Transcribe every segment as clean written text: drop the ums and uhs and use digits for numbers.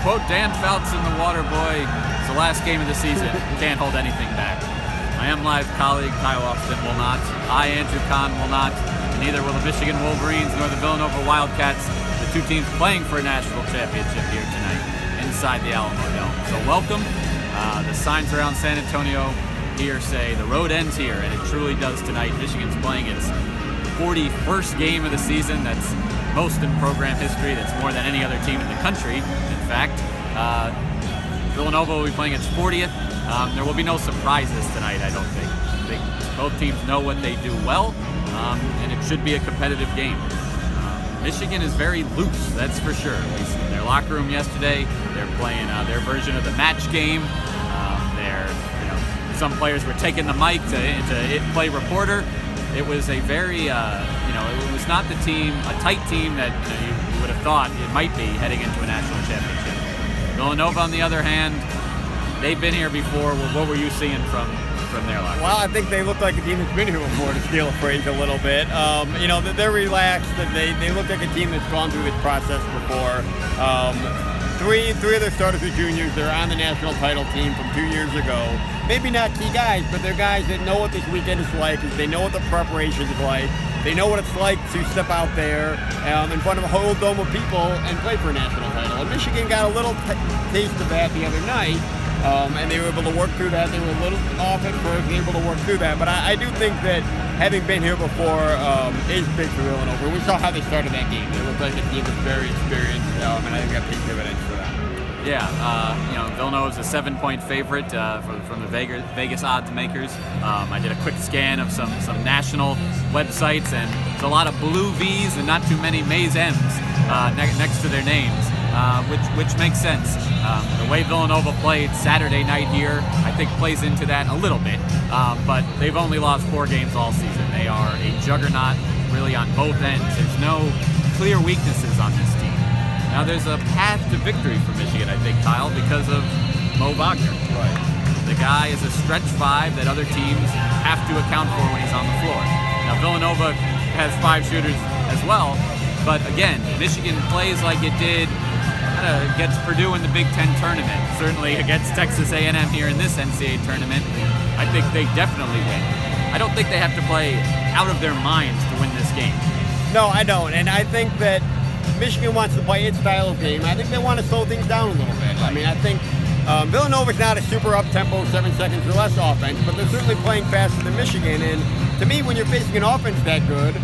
quote Dan Fouts in The Water Boy, it's the last game of the season. Can't hold anything back. My MLive colleague, Kyle Austin, will not. I, Andrew Kahn, will not. And neither will the Michigan Wolverines nor the Villanova Wildcats, the two teams playing for a national championship here tonight inside the Alamo Dome. So welcome. The signs around San Antonio here say the road ends here, and it truly does tonight. Michigan's playing its 41st game of the season. That's most in program history. That's more than any other team in the country, in fact. Villanova will be playing its 40th. There will be no surprises tonight, I don't think. Both teams know what they do well, and it should be a competitive game. Michigan is very loose, that's for sure. We see in their locker room yesterday, they're playing their version of the match game. Some players were taking the mic to play reporter. It was a very, it was not the team, a tight team that you would have thought it might be heading into a national championship. Villanova, on the other hand, they've been here before. What were you seeing from their locker? Well, I think they look like a team that's been here before, to steal a phrase a little bit. They're relaxed. They look like a team that's gone through this process before. Three of their starters are juniors. They're on the national title team from 2 years ago. Maybe not key guys, but they're guys that know what this weekend is like. They know what the preparation is like. They know what it's like to step out there in front of a whole dome of people and play for a national title. And Michigan got a little taste of that the other night, and they were able to work through that. They were a little off at first, they were able to work through that. But I do think that having been here before is big for Villanova. We saw how they started that game. They looked like a team that's very experienced, and I think that takes evidence for that. Yeah, Villanova's a 7-point favorite from the Vegas odds makers. I did a quick scan of some national websites, and there's a lot of blue V's and not too many maize M's next to their names, which makes sense. The way Villanova played Saturday night here, I think plays into that a little bit, but they've only lost 4 games all season. They are a juggernaut really on both ends. There's no clear weaknesses on this team. Now there's a path to victory for Michigan, I think, Kyle, because of Mo Wagner. Right. The guy is a stretch 5 that other teams have to account for when he's on the floor. Now Villanova has 5 shooters as well, but again, Michigan plays like it did against Purdue in the Big Ten tournament. Certainly against Texas A&M here in this NCAA tournament. I think they definitely win. I don't think they have to play out of their minds to win this game. No, I don't, and I think that Michigan wants to play its style of game. I think they want to slow things down a little bit. I mean, I think Villanova's not a super up-tempo 7 seconds or less offense, but they're certainly playing faster than Michigan. And to me, when you're facing an offense that good,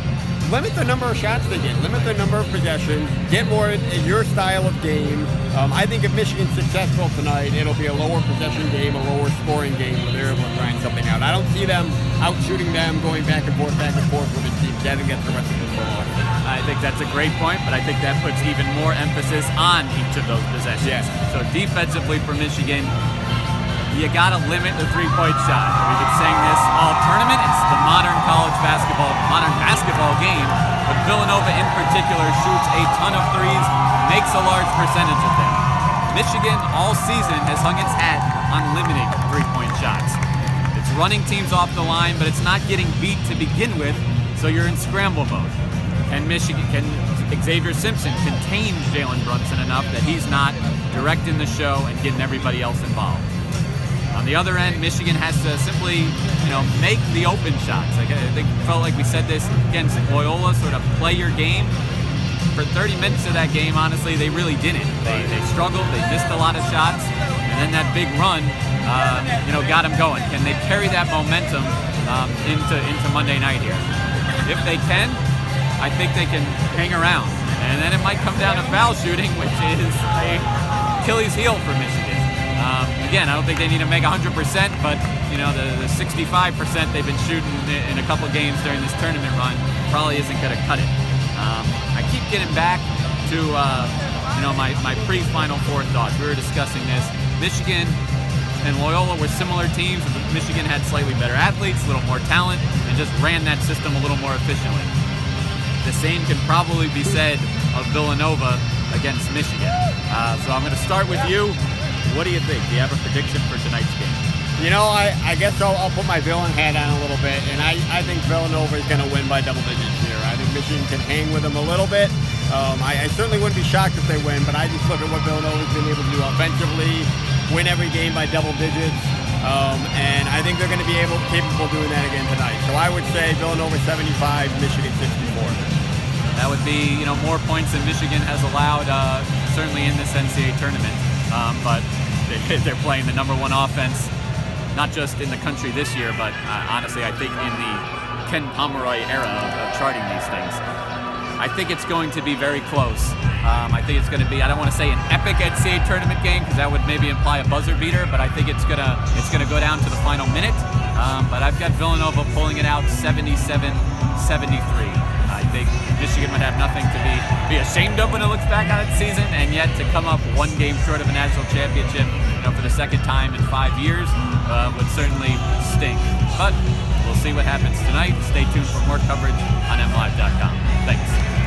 limit the number of shots they get, limit the number of possessions, get more in your style of game. I think if Michigan's successful tonight, it'll be a lower possession game, a lower scoring game where they're able to grind something out. I don't see them out-shooting them, going back and forth with the team, getting against the rest of the ball. I think that's a great point, but I think that puts even more emphasis on each of those possessions. Yes. So defensively for Michigan, you got to limit the 3-point shot. We've been saying this all tournament. It's the modern basketball game, but Villanova in particular shoots a ton of threes, makes a large percentage of them. Michigan all season has hung its hat on limiting 3-point shots. It's running teams off the line, but it's not getting beat to begin with, so you're in scramble mode. And can Xavier Simpson contain Jalen Brunson enough that he's not directing the show and getting everybody else involved? On the other end, Michigan has to simply, make the open shots. I think felt like we said this against Loyola, sort of play your game. For 30 minutes of that game, honestly, they really didn't. They struggled, they missed a lot of shots, and then that big run, got them going. Can they carry that momentum into Monday night here? If they can, I think they can hang around. And then it might come down to foul shooting, which is a Achilles heel for Michigan. Again, I don't think they need to make 100%, but the 65% they've been shooting in a couple games during this tournament run probably isn't going to cut it. I keep getting back to my pre-Final Four thoughts. We were discussing this. Michigan and Loyola were similar teams, but Michigan had slightly better athletes, a little more talent, and just ran that system a little more efficiently. The same can probably be said of Villanova against Michigan. So I'm going to start with you. What do you think? Do you have a prediction for tonight's game? I guess I'll put my villain hat on a little bit, and I think Villanova is going to win by double digits here. I think Michigan can hang with them a little bit. I certainly wouldn't be shocked if they win, but I just look at what Villanova's been able to do offensively, win every game by double digits, and I think they're going to be capable of doing that again tonight. So I would say Villanova 75, Michigan 64. That would be, more points than Michigan has allowed, certainly in this NCAA tournament. But they're playing the #1 offense, not just in the country this year, but honestly, I think in the Ken Pomeroy era of charting these things. I think it's going to be very close. I think it's going to be, I don't want to say an epic NCAA tournament game because that would maybe imply a buzzer beater, but I think it's gonna go down to the final minute. But I've got Villanova pulling it out 77-73. I think Michigan would have nothing to be ashamed of when it looks back on its season, and yet to come up one game short of a national championship, for the second time in 5 years, would certainly sting. But we'll see what happens tonight. Stay tuned for more coverage on MLive.com. Thanks.